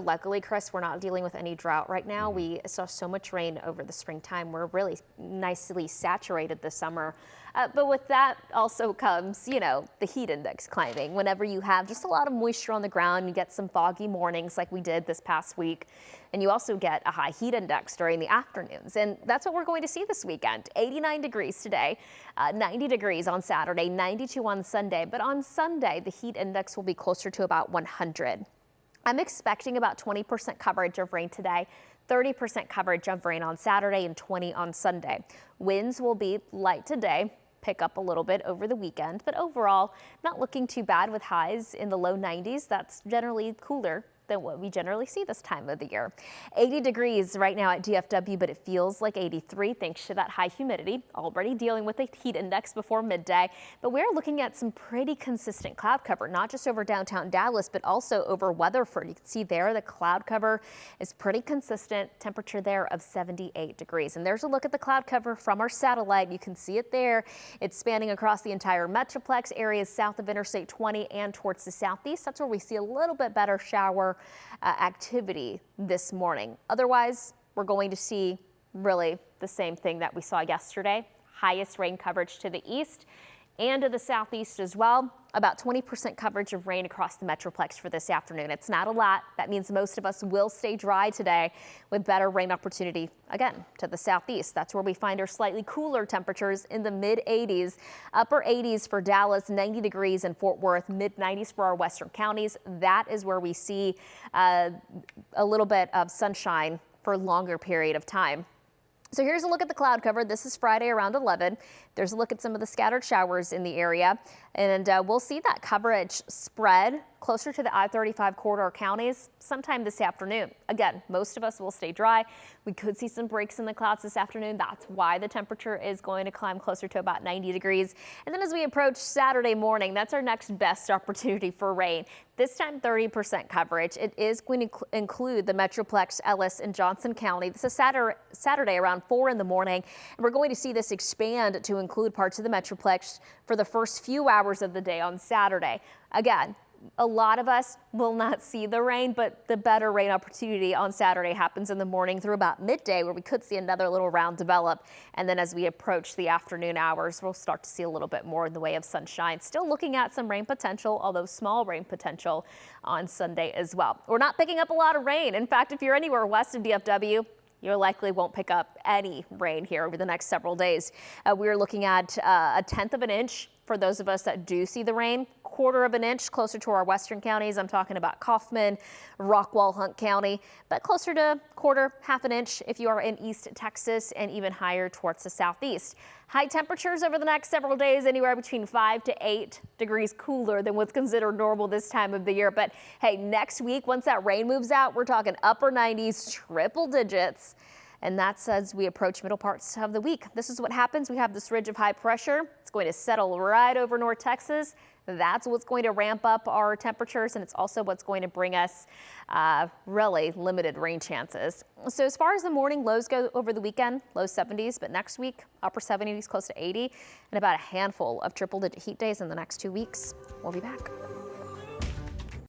Luckily, Chris, we're not dealing with any drought right now. We saw so much rain over the springtime. We're really nicely saturated this summer. But with that also comes, the heat index climbing. Whenever you have just a lot of moisture on the ground, you get some foggy mornings like we did this past week. And you also get a high heat index during the afternoons. And that's what we're going to see this weekend. 89 degrees today, 90 degrees on Saturday, 92 on Sunday. But on Sunday, the heat index will be closer to about 100. I'm expecting about 20% coverage of rain today, 30% coverage of rain on Saturday, and 20 on Sunday. Winds will be light today, pick up a little bit over the weekend, but overall not looking too bad with highs in the low 90s. That's generally cooler than what we generally see this time of the year. 80 degrees right now at DFW, but it feels like 83 thanks to that high humidity. Already dealing with a heat index before midday, but we're looking at some pretty consistent cloud cover, not just over downtown Dallas, but also over Weatherford. You can see there the cloud cover is pretty consistent. Temperature there of 78 degrees. And there's a look at the cloud cover from our satellite. You can see it there. It's spanning across the entire Metroplex, areas south of Interstate 20 and towards the southeast. That's where we see a little bit better shower activity this morning. Otherwise, we're going to see really the same thing that we saw yesterday. Highest rain coverage to the east and to the southeast as well. About 20% coverage of rain across the Metroplex for this afternoon. It's not a lot. That means most of us will stay dry today with better rain opportunity again to the southeast. That's where we find our slightly cooler temperatures in the mid 80s, upper 80s for Dallas, 90 degrees in Fort Worth, mid 90s for our western counties. That is where we see a little bit of sunshine for a longer period of time. So here's a look at the cloud cover. This is Friday around 11. There's a look at some of the scattered showers in the area. And we'll see that coverage spread closer to the I-35 corridor counties sometime this afternoon. Again, most of us will stay dry. We could see some breaks in the clouds this afternoon. That's why the temperature is going to climb closer to about 90 degrees. And then as we approach Saturday morning, that's our next best opportunity for rain. This time 30% coverage. It is going to include the Metroplex, Ellis, and Johnson County. This is Saturday around 4 in the morning. And we're going to see this expand to include parts of the Metroplex for the first few hours of the day on Saturday. Again, a lot of us will not see the rain, but the better rain opportunity on Saturday happens in the morning through about midday, where we could see another little round develop. And then as we approach the afternoon hours, we'll start to see a little bit more in the way of sunshine. Still looking at some rain potential, although small rain potential on Sunday as well. We're not picking up a lot of rain. In fact, if you're anywhere west of DFW, you likely won't pick up any rain here over the next several days. We're looking at a 1/10 of an inch for those of us that do see the rain, 1/4 of an inch closer to our western counties. I'm talking about Kaufman, Rockwall, Hunt County, but closer to 1/4, 1/2 an inch if you are in East Texas, and even higher towards the southeast. High temperatures over the next several days, anywhere between 5 to 8 degrees cooler than what's considered normal this time of the year. But hey, next week, once that rain moves out, we're talking upper 90s, triple digits. And that's as we approach middle parts of the week. This is what happens. We have this ridge of high pressure. It's going to settle right over North Texas. That's what's going to ramp up our temperatures, and it's also what's going to bring us really limited rain chances. So as far as the morning lows go over the weekend, low 70s, but next week, upper 70s, close to 80, and about a handful of triple-digit heat days in the next 2 weeks. We'll be back.